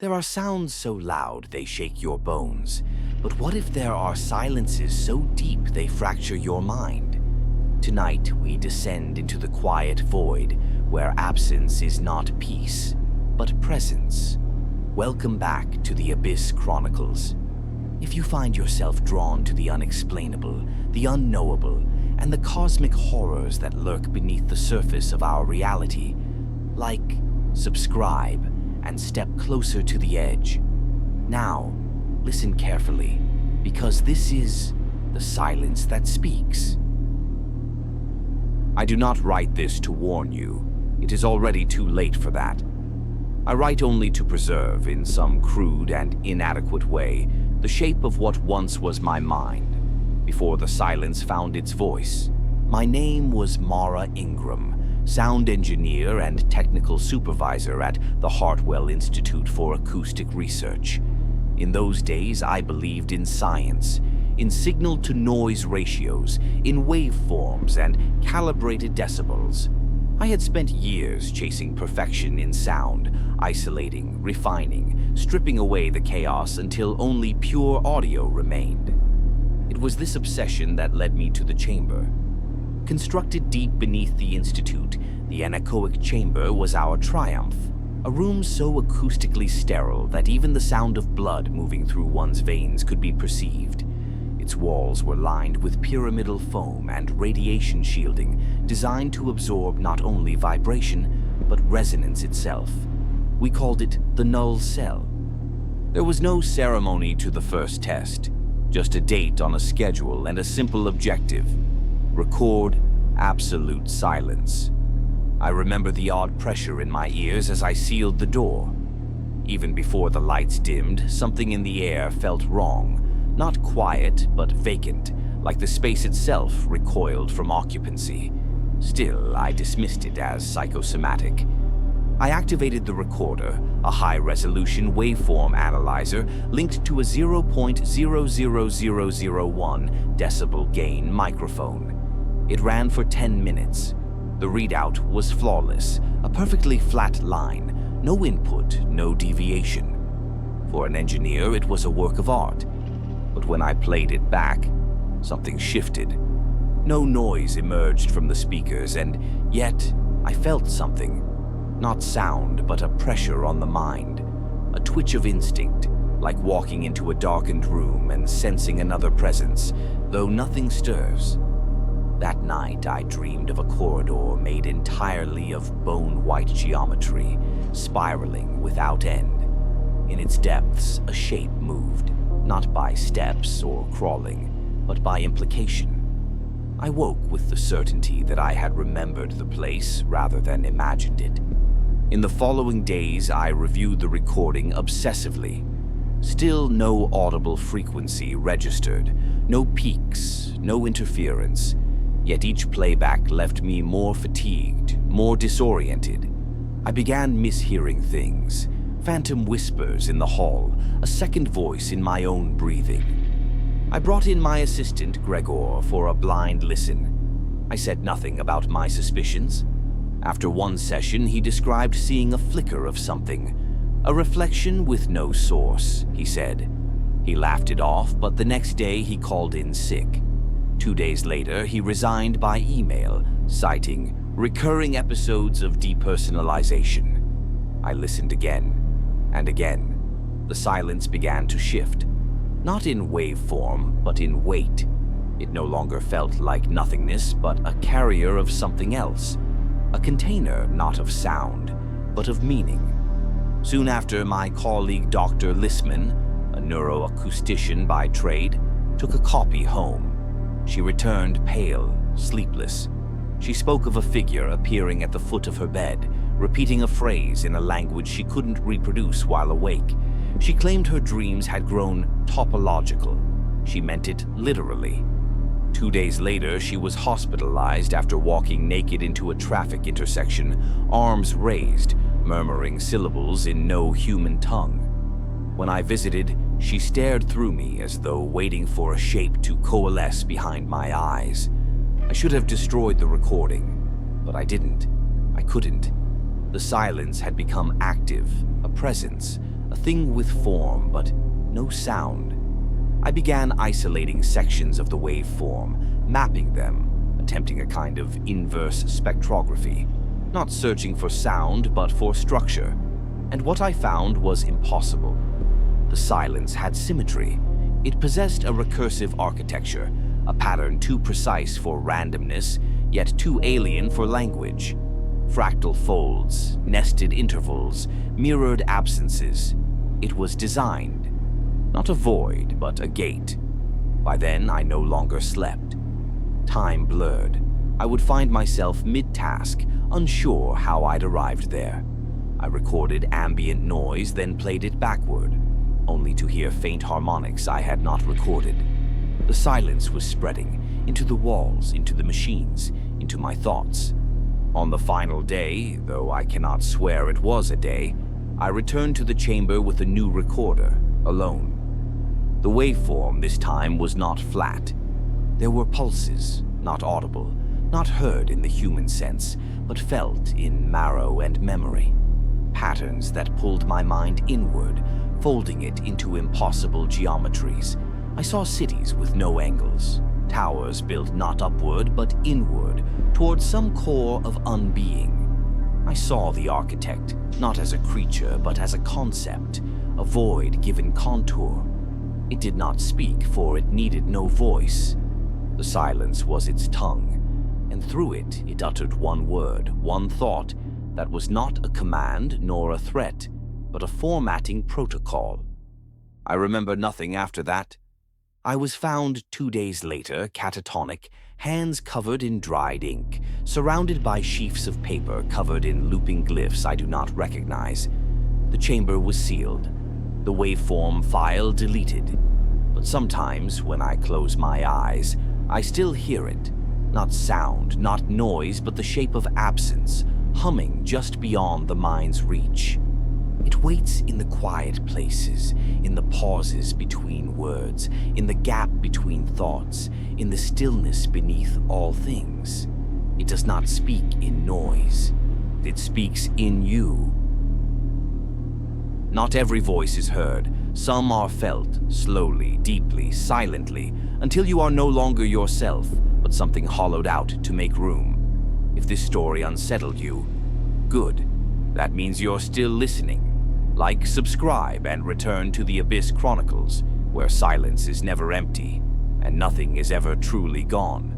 There are sounds so loud they shake your bones, but what if there are silences so deep they fracture your mind? Tonight we descend into the quiet void where absence is not peace, but presence. Welcome back to the Abyss Chronicles. If you find yourself drawn to the unexplainable, the unknowable, and the cosmic horrors that lurk beneath the surface of our reality, like, subscribe, and step closer to the edge. Now, listen carefully, because this is the silence that speaks. I do not write this to warn you. It is already too late for that. I write only to preserve, in some crude and inadequate way, the shape of what once was my mind, before the silence found its voice. My name was Mara Ingram, sound engineer and technical supervisor at the Hartwell Institute for Acoustic Research. In those days, I believed in science, in signal-to-noise ratios, in waveforms and calibrated decibels. I had spent years chasing perfection in sound, isolating, refining, stripping away the chaos until only pure audio remained. It was this obsession that led me to the chamber. Constructed deep beneath the institute, the anechoic chamber was our triumph. A room so acoustically sterile that even the sound of blood moving through one's veins could be perceived. Its walls were lined with pyramidal foam and radiation shielding designed to absorb not only vibration, but resonance itself. We called it the null cell. There was no ceremony to the first test, just a date on a schedule and a simple objective: record absolute silence. I remember the odd pressure in my ears as I sealed the door. Even before the lights dimmed, something in the air felt wrong. Not quiet, but vacant, like the space itself recoiled from occupancy. Still, I dismissed it as psychosomatic. I activated the recorder, a high-resolution waveform analyzer linked to a 0.00001 decibel gain microphone. It ran for 10 minutes. The readout was flawless, a perfectly flat line, no input, no deviation. For an engineer, it was a work of art. But when I played it back, something shifted. No noise emerged from the speakers, and yet I felt something. Not sound, but a pressure on the mind. A twitch of instinct, like walking into a darkened room and sensing another presence, though nothing stirs. That night, I dreamed of a corridor made entirely of bone-white geometry, spiraling without end. In its depths, a shape moved, not by steps or crawling, but by implication. I woke with the certainty that I had remembered the place rather than imagined it. In the following days, I reviewed the recording obsessively. Still no audible frequency registered, no peaks, no interference. Yet each playback left me more fatigued, more disoriented. I began mishearing things. Phantom whispers in the hall, a second voice in my own breathing. I brought in my assistant, Gregor, for a blind listen. I said nothing about my suspicions. After one session, he described seeing a flicker of something. A reflection with no source, he said. He laughed it off, but the next day he called in sick. 2 days later, he resigned by email, citing recurring episodes of depersonalization. I listened again. And again, the silence began to shift. Not in waveform, but in weight. It no longer felt like nothingness, but a carrier of something else. A container not of sound, but of meaning. Soon after, my colleague Dr. Lissman, a neuroacoustician by trade, took a copy home. She returned pale, sleepless. She spoke of a figure appearing at the foot of her bed, repeating a phrase in a language she couldn't reproduce while awake. She claimed her dreams had grown topological. She meant it literally. 2 days later, she was hospitalized after walking naked into a traffic intersection, arms raised, murmuring syllables in no human tongue. When I visited, she stared through me as though waiting for a shape to coalesce behind my eyes. I should have destroyed the recording, but I didn't. I couldn't. The silence had become active, a presence, a thing with form but no sound. I began isolating sections of the waveform, mapping them, attempting a kind of inverse spectrography, not searching for sound but for structure. And what I found was impossible. The silence had symmetry. It possessed a recursive architecture, a pattern too precise for randomness, yet too alien for language. Fractal folds, nested intervals, mirrored absences. It was designed. Not a void, but a gate. By then, I no longer slept. Time blurred. I would find myself mid-task, unsure how I'd arrived there. I recorded ambient noise, then played it backward, only to hear faint harmonics I had not recorded. The silence was spreading, into the walls, into the machines, into my thoughts. On the final day, though I cannot swear it was a day, I returned to the chamber with a new recorder, alone. The waveform this time was not flat. There were pulses, not audible, not heard in the human sense, but felt in marrow and memory. Patterns that pulled my mind inward, folding it into impossible geometries. I saw cities with no angles, towers built not upward but inward, towards some core of unbeing. I saw the architect, not as a creature but as a concept, a void given contour. It did not speak, for it needed no voice. The silence was its tongue, and through it it uttered one word, one thought, that was not a command nor a threat, but a formatting protocol. I remember nothing after that. I was found 2 days later, catatonic, hands covered in dried ink, surrounded by sheafs of paper covered in looping glyphs I do not recognize. The chamber was sealed, the waveform file deleted. But sometimes, when I close my eyes, I still hear it. Not sound, not noise, but the shape of absence, humming just beyond the mind's reach. It waits in the quiet places, in the pauses between words, in the gap between thoughts, in the stillness beneath all things. It does not speak in noise. It speaks in you. Not every voice is heard. Some are felt, slowly, deeply, silently, until you are no longer yourself, but something hollowed out to make room. If this story unsettled you, good. That means you're still listening. Like, subscribe, and return to the Abyss Chronicles, where silence is never empty, and nothing is ever truly gone.